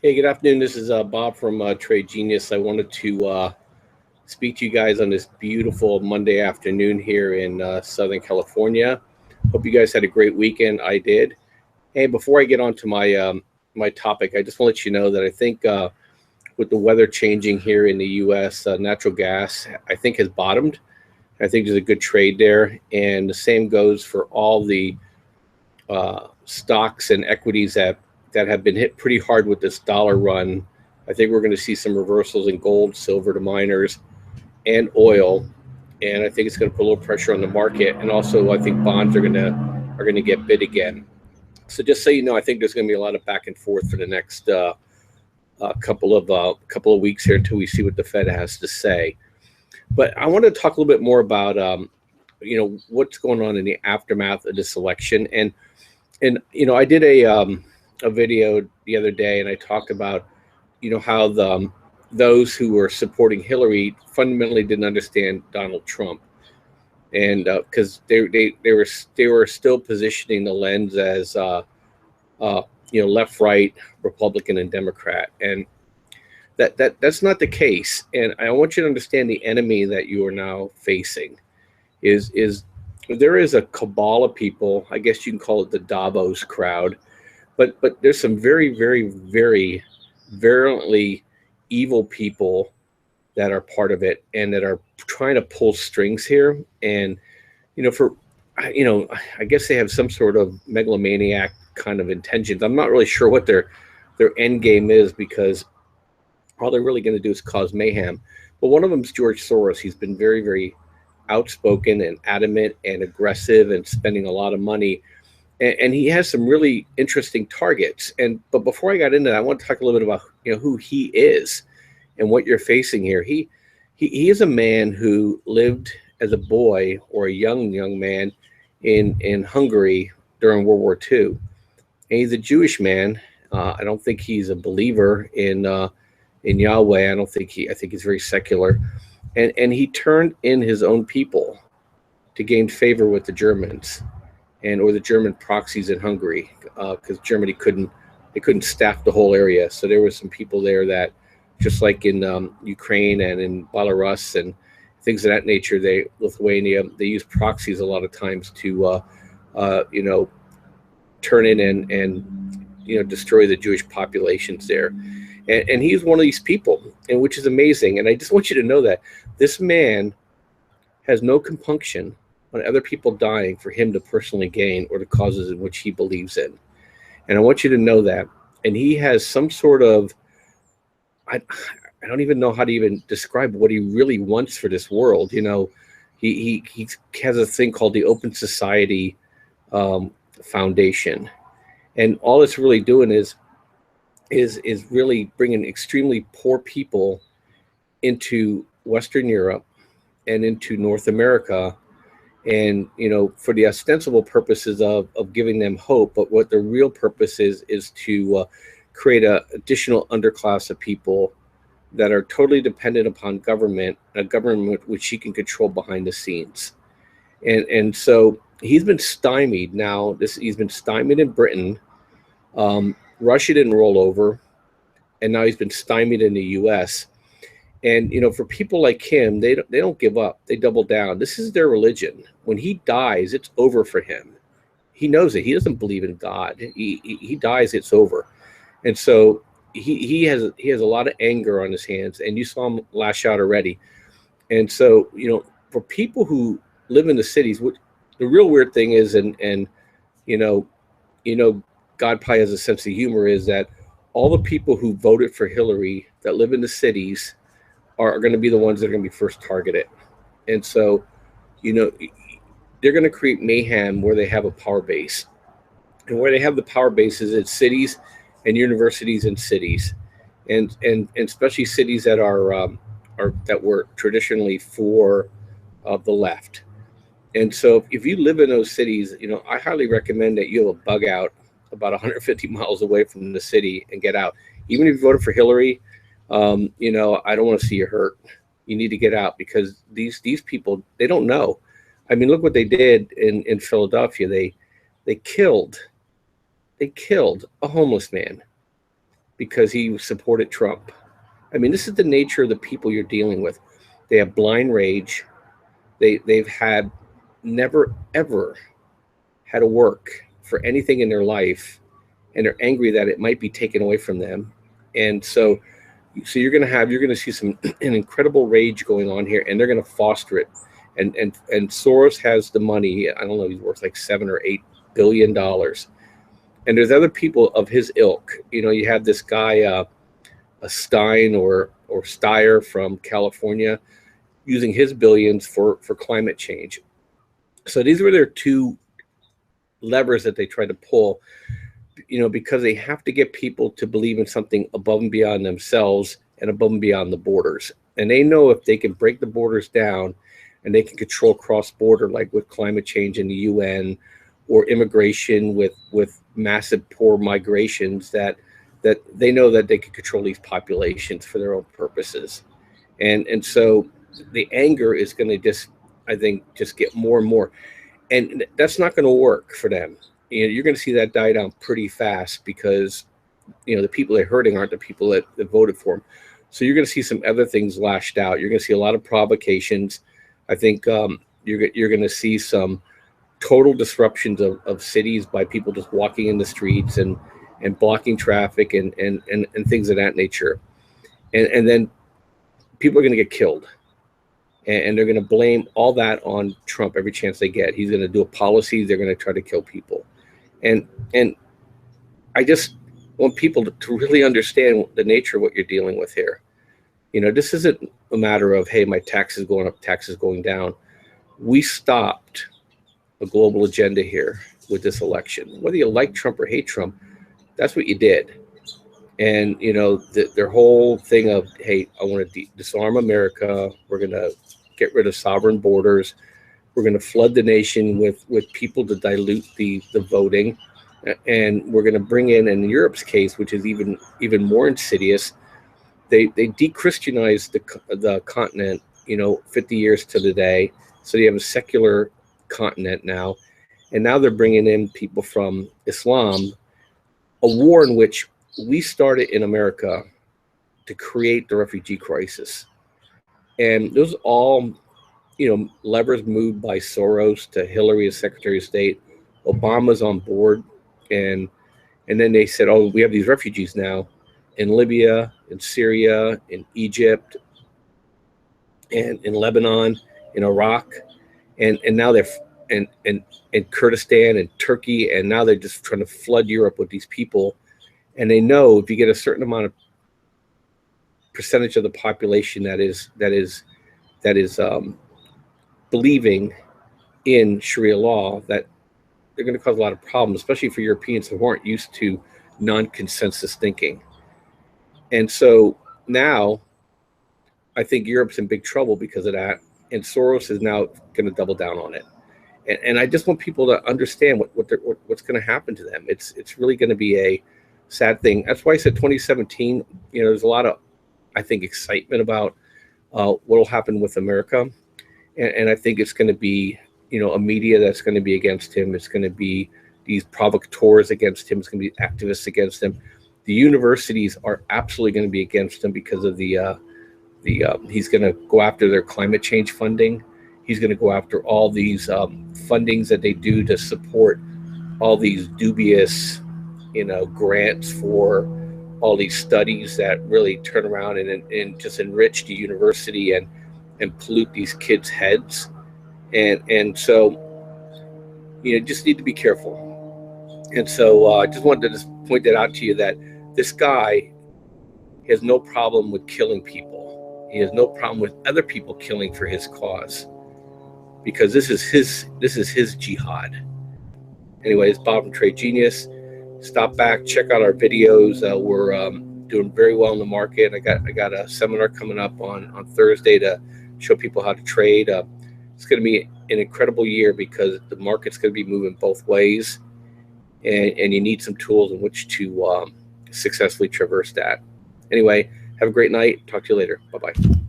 Hey, good afternoon. This is Bob from Trade Genius. I wanted to speak to you guys on this beautiful Monday afternoon here in Southern California. Hope you guys had a great weekend. I did. Hey, before I get on to my topic, I just want to let you know that I think with the weather changing here in the U.S., natural gas I think has bottomed. I think there's a good trade there, and the same goes for all the stocks and equities that have been hit pretty hard with this dollar run. I think we're going to see some reversals in gold, silver, the miners, and oil, and I think it's going to put a little pressure on the market. And also, I think bonds are going to get bid again. So just so you know, I think there's going to be a lot of back and forth for the next couple of weeks here until we see what the Fed has to say. But I want to talk a little bit more about what's going on in the aftermath of this election. And I did a video the other day, and I talked about how those who were supporting Hillary fundamentally didn't understand Donald Trump, and because they were still positioning the lens as left, right, Republican, and Democrat, and that's not the case. And I want you to understand the enemy that you are now facing is there is a cabal of people. I guess you can call it the Davos crowd, but there's some very, very, very virulently evil people that are part of it and that are trying to pull strings here. And for I guess they have some sort of megalomaniac kind of intentions. I'm not really sure what their end game is, because all they're really going to do is cause mayhem. But one of them is George Soros. He's been very, very outspoken and adamant and aggressive and spending a lot of money, and he has some really interesting targets. But before I got into that, I want to talk a little bit about who he is and what you're facing here. He is a man who lived as a boy or a young man in Hungary during World War II, and he's a Jewish man. I don't think he's a believer in Yahweh. I think he's very secular, and he turned in his own people to gain favor with the Germans or the German proxies in Hungary, because Germany couldn't staff the whole area. So there were some people there that, just like in Ukraine and in Belarus and things of that nature, Lithuania, they use proxies a lot of times to turn in and destroy the Jewish populations there. And he's one of these people, and which is amazing. And I just want you to know that this man has no compunction on other people dying for him to personally gain or the causes in which he believes in. And I want you to know that. And he has some sort of, I don't even know how to even describe what he really wants for this world. He has a thing called the Open Society Foundation, and all it's really doing is really bringing extremely poor people into Western Europe and into North America, and for the ostensible purposes of giving them hope. But what the real purpose is to create a additional underclass of people that are totally dependent upon a government which he can control behind the scenes. And so he's been stymied now. He's been stymied in Britain. Russia didn't roll over, and now he's been stymied in the U.S. And for people like him, they don't give up. They double down. This is their religion. When he dies, it's over for him. He knows it. He doesn't believe in God. He dies, it's over. And so he has a lot of anger on his hands, and you saw him lash out already. And so for people who live in the cities, the real weird thing is, and God probably has a sense of humor, is that all the people who voted for Hillary that live in the cities are going to be the ones that are going to be first targeted. And so, they're going to create mayhem where they have a power base. And where they have the power bases, it's cities and universities and cities. And especially cities that that were traditionally for the left. And so if you live in those cities, I highly recommend that you have a bug out about 150 miles away from the city and get out. Even if you voted for Hillary, I don't want to see you hurt. You need to get out, because these people, they don't know. I mean, look what they did in Philadelphia. They killed a homeless man because he supported Trump. I mean, this is the nature of the people you're dealing with. They have blind rage. They've had never ever had to work for anything in their life, and they're angry that it might be taken away from them. And so you're going to see an incredible rage going on here, and they're going to foster it. And Soros has the money. I don't know, he's worth like $7 or $8 billion. And there's other people of his ilk. You have this guy, a Stein or Steyer from California, using his billions for climate change. So these were their two levers that they tried to pull, because they have to get people to believe in something above and beyond themselves and above and beyond the borders. And they know if they can break the borders down and they can control cross-border, like with climate change in the UN, or immigration with massive poor migrations, that they know that they can control these populations for their own purposes. And so the anger is going to just get more and more. And that's not going to work for them. You're going to see that die down pretty fast, because the people they're hurting aren't the people that voted for them. So you're going to see some other things lashed out. You're going to see a lot of provocations. I think you're going to see some total disruptions of cities by people just walking in the streets and blocking traffic and things of that nature. And then people are going to get killed. And they're going to blame all that on Trump every chance they get. He's going to do a policy. They're going to try to kill people. And I just want people to really understand the nature of what you're dealing with here. This isn't a matter of, hey, my taxes going up, taxes going down. We stopped a global agenda here with this election. Whether you like Trump or hate Trump, that's what you did. And, their whole thing of, hey, I want to disarm America. We're going to get rid of sovereign borders. We're going to flood the nation with people to dilute the voting. And we're going to bring in Europe's case, which is even more insidious, they de-Christianized the continent, 50 years to the day. So you have a secular continent now. And now they're bringing in people from Islam, a war in which we started in America to create the refugee crisis. And those all, levers moved by Soros to Hillary as Secretary of State. Obama's on board. And then they said, oh, we have these refugees now in Libya, in Syria, in Egypt, and in Lebanon, in Iraq. And now they're in Kurdistan and Turkey. And now they're just trying to flood Europe with these people. And they know if you get a certain amount of percentage of the population that is believing in Sharia law, that they're going to cause a lot of problems, especially for Europeans who aren't used to non-consensus thinking. And so now I think Europe's in big trouble because of that. And Soros is now going to double down on it. And I just want people to understand what's going to happen to them. It's really going to be a sad thing. That's why I said 2017, there's a lot of, I think, excitement about what will happen with America. And I think it's going to be, a media that's going to be against him. It's going to be these provocateurs against him. It's going to be activists against him. The universities are absolutely going to be against him because of he's going to go after their climate change funding. He's going to go after all these fundings that they do to support all these dubious, grants for all these studies that really turn around and just enrich the university and pollute these kids' heads. And so, just need to be careful. And so I just wanted to just point that out to you, that this guy has no problem with killing people. He has no problem with other people killing for his cause, because this is his jihad. Anyways, Bob from Trade Genius. Stop back, check out our videos. We're doing very well in the market. I got a seminar coming up on Thursday to show people how to trade. It's going to be an incredible year because the market's going to be moving both ways, and you need some tools in which to successfully traverse that. Anyway, have a great night. Talk to you later. Bye-bye.